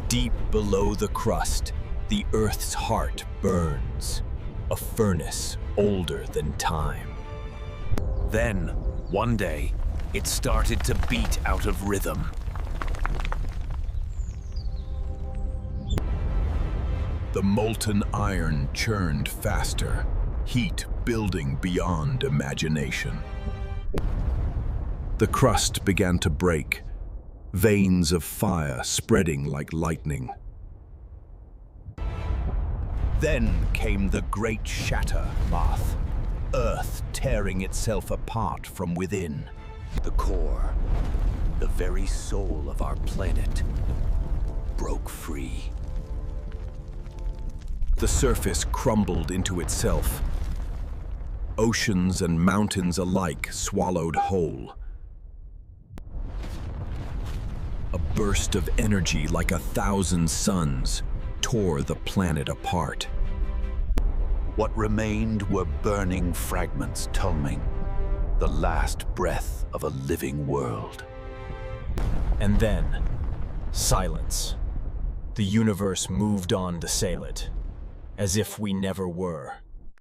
Deep below the crust, the Earth's heart burns, a furnace older than time. Then, one day, it started to beat out of rhythm. The molten iron churned faster, heat building beyond imagination. The crust began to break, veins of fire spreading like lightning. Then came the great shatter, Marth, Earth tearing itself apart from within. The core, the very soul of our planet, broke free. The surface crumbled into itself. Oceans and mountains alike swallowed whole. A burst of energy like 1,000 suns tore the planet apart. What remained were burning fragments tulming, the last breath of a living world. And then, silence. The universe moved on to sail it, as if we never were.